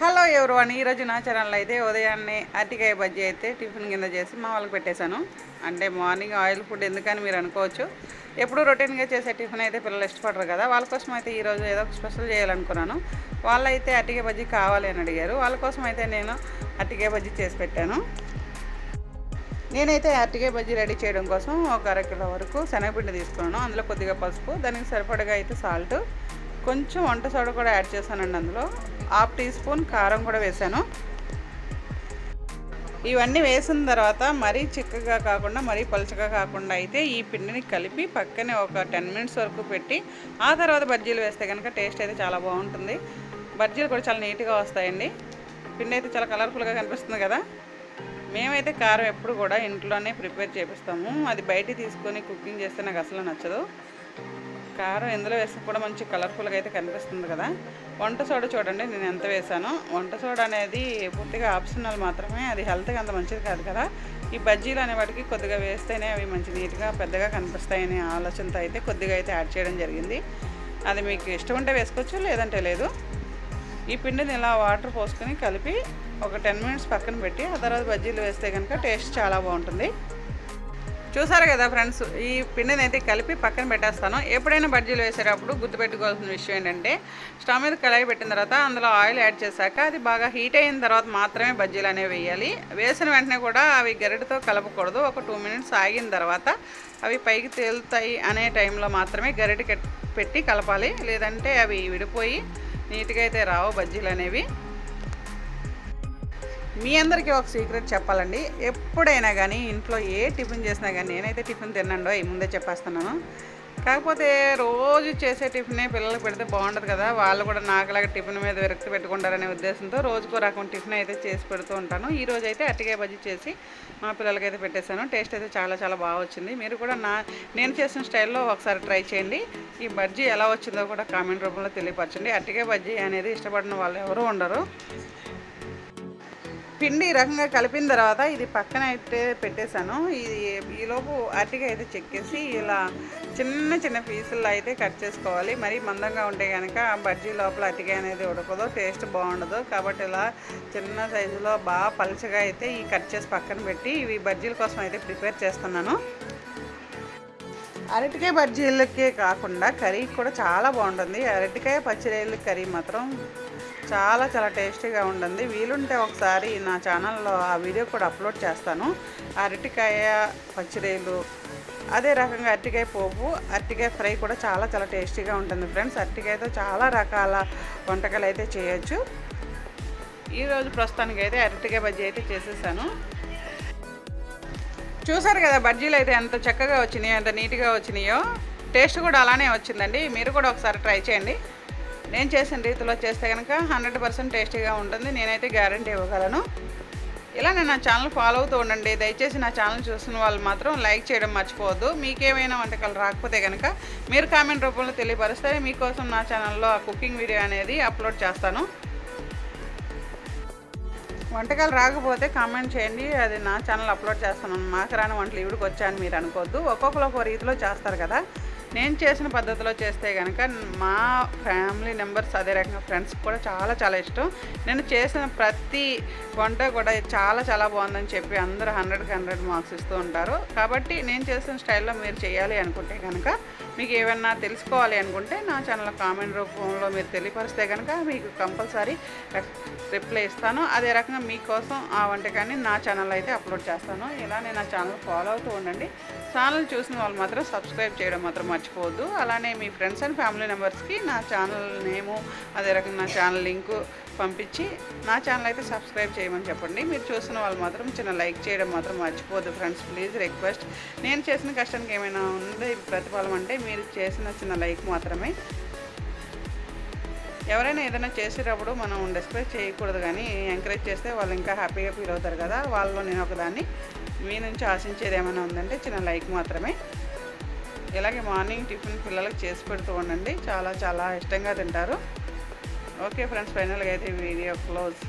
Hello everyone, ఈరోజు నా ఛానల్లో అయితే ఉదయాన్నే అరటికాయ బజ్జీ అయితే టిఫిన్ కింద చేసి మా వాళ్ళకి పెట్టేశాను. అంటే మార్నింగ్ ఆయిల్ ఫుడ్ ఎందుకని మీరు అనుకోవచ్చు. ఎప్పుడు రొటీన్గా చేసే టిఫిన్ అయితే పిల్లలు ఇష్టపడరు కదా, వాళ్ళ కోసం అయితే ఈరోజు ఏదో ఒక స్పెషల్ చేయాలనుకున్నాను. వాళ్ళైతే అరటికాయ బజ్జీ కావాలి అని అడిగారు. వాళ్ళ కోసం అయితే నేను అరటికాయ బజ్జీ చేసి పెట్టాను. నేనైతే అరటికాయ బజ్జీ రెడీ చేయడం కోసం ఒక అరకిలో వరకు శనగపిండి తీసుకున్నాను. అందులో కొద్దిగా పసుపు, దానికి సరిపడగా అయితే సాల్ట్, కొంచెం వంట సోడా కూడా యాడ్ చేశానండి. అందులో 1/2 టీ స్పూన్ కారం కూడా వేసాను. ఇవన్నీ వేసిన తర్వాత మరీ చిక్కగా కాకుండా మరీ పలుచగా కాకుండా అయితే ఈ పిండిని కలిపి పక్కనే ఒక 10 మినిట్స్ వరకు పెట్టి ఆ తర్వాత బజ్జీలు వేస్తే కనుక టేస్ట్ అయితే చాలా బాగుంటుంది. బజ్జీలు కూడా చాలా నీట్గా వస్తాయండి. పిండి అయితే చాలా కలర్ఫుల్గా కనిపిస్తుంది కదా. మేమైతే కారం ఎప్పుడు కూడా ఇంట్లోనే ప్రిపేర్ చేపిస్తాము. అది బయట తీసుకొని కుకింగ్ చేస్తే నాకు అసలు నచ్చదు. కారం ఎందులో వేస్తే కూడా మంచి కలర్ఫుల్గా అయితే కనిపిస్తుంది కదా. వంట సోడా చూడండి నేను ఎంత వేసాను. వంట సోడా అనేది పూర్తిగా ఆప్షనల్ మాత్రమే, అది హెల్త్కి అంత మంచిది కాదు కదా. ఈ బజ్జీలు అనే వాటికి కొద్దిగా వేస్తేనే అవి మంచి నీట్గా పెద్దగా కనిపిస్తాయనే ఆలోచనతో అయితే కొద్దిగా అయితే యాడ్ చేయడం జరిగింది. అది మీకు ఇష్టం ఉంటే వేసుకోవచ్చు, లేదంటే లేదు. ఈ పిండిని ఇలా వాటర్ పోసుకొని కలిపి ఒక 10 మినిట్స్ పక్కన పెట్టి ఆ తర్వాత బజ్జీలు వేస్తే కనుక టేస్ట్ చాలా బాగుంటుంది. చూసారు కదా ఫ్రెండ్స్, ఈ పిండిని అయితే కలిపి పక్కన పెట్టేస్తాను. ఎప్పుడైనా బజ్జీలు వేసేటప్పుడు గుర్తుపెట్టుకోవాల్సిన విషయం ఏంటంటే, స్టవ్ మీద కళాయి పెట్టిన తర్వాత అందులో ఆయిల్ యాడ్ చేశాక అది బాగా హీట్ అయిన తర్వాత మాత్రమే బజ్జీలు అనేవి వేయాలి. వేసిన వెంటనే కూడా అవి గరిటతో కలపకూడదు. ఒక 2 మినిట్స్ ఆగిన తర్వాత అవి పైకి తేలుతాయి అనే టైంలో మాత్రమే గరిట పెట్టి కలపాలి. లేదంటే అవి విడిపోయి నీట్గా అయితే రావు బజ్జీలు అనేవి. మీ అందరికీ ఒక సీక్రెట్ చెప్పాలండి. ఎప్పుడైనా కానీ ఇంట్లో ఏ టిఫిన్ చేసినా కానీ, నేనైతే టిఫిన్ తిన్నాండో ఈ ముందే చెప్పేస్తున్నాను. కాకపోతే రోజు చేసే టిఫినే పిల్లలకు పెడితే బాగుంటుంది కదా. వాళ్ళు కూడా నాకులాగా టిఫిన్ మీద విరక్తి పెట్టుకుంటారనే ఉద్దేశంతో రోజుకో రకం టిఫిన్ అయితే చేసి పెడుతూ ఉంటాను. ఈరోజు అయితే అరటికాయ బజ్జీ చేసి మా పిల్లలకైతే పెట్టేశాను. టేస్ట్ అయితే చాలా చాలా బాగా వచ్చింది. మీరు కూడా నేను చేసిన స్టైల్లో ఒకసారి ట్రై చేయండి. ఈ బజ్జీ ఎలా వచ్చిందో కూడా కామెంట్ రూపంలో తెలియపరచండి. అరటికాయ బజ్జీ అనేది ఇష్టపడిన వాళ్ళు ఎవరు ఉండరు. పిండి ఈ రకంగా కలిపిన తర్వాత ఇది పక్కన అయితే పెట్టేశాను. ఈలోపు అరటికాయ అయితే చెక్కేసి ఇలా చిన్న చిన్న పీసుల్లో అయితే కట్ చేసుకోవాలి. మరీ మందంగా ఉంటే కనుక బజ్జీ లోపల అరటికాయ అనేది ఉడకదు, టేస్ట్ బాగుండదు. కాబట్టి ఇలా చిన్న సైజులో బాగా పలుచగా అయితే ఈ కట్ చేసి పక్కన పెట్టి ఇవి బజ్జీల కోసం అయితే ప్రిపేర్ చేస్తున్నాను. అరటికాయ బజ్జీలకే కాకుండా కర్రీ కూడా చాలా బాగుంటుంది. అరటికాయ పచ్చిరొయ్యల కర్రీ మాత్రం చాలా చాలా టేస్టీగా ఉంటుంది. వీలుంటే ఒకసారి నా ఛానల్లో ఆ వీడియో కూడా అప్లోడ్ చేస్తాను. అరటికాయ పచ్చిరొయ్యలు, అదే రకంగా అరటికాయ పోపు, అరటికాయ ఫ్రై కూడా చాలా చాలా టేస్టీగా ఉంటుంది ఫ్రెండ్స్. అరటికాయతో చాలా రకాల వంటకాలు అయితే చేయొచ్చు. ఈరోజు ప్రస్తుతానికి అయితే అరటికాయ బజ్జీ అయితే చేసేసాను. చూసారు కదా బజ్జీలు అయితే ఎంత చక్కగా వచ్చినాయో, ఎంత నీట్గా వచ్చినాయో. టేస్ట్ కూడా అలానే వచ్చిందండి. మీరు కూడా ఒకసారి ట్రై చేయండి. నేను చేసిన రీతిలో చేస్తే కనుక 100% టేస్టీగా ఉంటుంది. నేనైతే గ్యారంటీ ఇవ్వగలను. ఇలా నేను నా ఛానల్ ఫాలో అవుతూ ఉండండి. దయచేసి నా ఛానల్ చూస్తున్న వాళ్ళు మాత్రం లైక్ చేయడం మర్చిపోవద్దు. మీకేమైనా వంటకాలు రాకపోతే కనుక మీరు కామెంట్ రూపంలో తెలియపరిస్తే మీకోసం నా ఛానల్లో ఆ కుకింగ్ వీడియో అనేది అప్లోడ్ చేస్తాను. వంటకాలు రాకపోతే కామెంట్ చేయండి, అది నా ఛానల్ అప్లోడ్ చేస్తాను. మాకు రాని వంటలు ఇవిడికి వచ్చాయని మీరు అనుకోవద్దు. ఒక్కొక్కరు ఒక్కో రీతిలో చేస్తారు కదా. నేను చేసిన పద్ధతిలో చేస్తే కనుక మా ఫ్యామిలీ మెంబర్స్, అదే రకంగా ఫ్రెండ్స్ కూడా చాలా చాలా ఇష్టం. నేను చేసిన ప్రతి వంట కూడా చాలా చాలా బాగుందని చెప్పి అందరూ 100కి 100 మార్క్స్ ఇస్తూ ఉంటారు. కాబట్టి నేను చేసిన స్టైల్లో మీరు చేయాలి అనుకుంటే కనుక, మీకు ఏమన్నా తెలుసుకోవాలి అనుకుంటే నా ఛానల్ కామెంట్ రూపంలో మీరు తెలియపరిస్తే కనుక మీకు కంపల్సరీ రిప్లై ఇస్తాను. అదే రకంగా మీకోసం ఆ వంటకాన్ని నా ఛానల్ అయితే అప్లోడ్ చేస్తాను. ఇలా నేను నా ఛానల్ ఫాలో అవుతూ ఉండండి. ఛానల్ చూసిన వాళ్ళు మాత్రం సబ్స్క్రైబ్ చేయడం మాత్రం మర్చిపోవద్దు. అలానే మీ ఫ్రెండ్స్ అండ్ ఫ్యామిలీ మెంబర్స్కి నా ఛానల్ నేము, అదే రకంగా నా ఛానల్ లింకు పంపించి నా ఛానల్ అయితే సబ్స్క్రైబ్ చేయమని చెప్పండి. మీరు చూస్తున్న వాళ్ళు మాత్రం చిన్న లైక్ చేయడం మాత్రం మర్చిపోవద్దు ఫ్రెండ్స్. Please request. నేను చేసిన కష్టానికి ఏమైనా ఉందో ప్రతిఫలం అంటే మీరు చేసిన చిన్న లైక్ మాత్రమే. ఎవరైనా ఏదైనా చేసేటప్పుడు మనం డిస్కరేజ్ చేయకూడదు, కానీ ఎంకరేజ్ చేస్తే వాళ్ళు ఇంకా హ్యాపీగా ఫీల్ అవుతారు కదా. వాళ్ళలో నేను ఒకదాన్ని. మీ నుంచి ఆశించేది ఏమైనా ఉందంటే చిన్న లైక్ మాత్రమే. ఇలాగే మార్నింగ్ టిఫిన్ పిల్లలకు చేసి పెడుతూ ఉండండి. చాలా చాలా ఇష్టంగా తింటారు. ఓకే ఫ్రెండ్స్, ఫైనల్గా అయితే వీడియో క్లోజ్.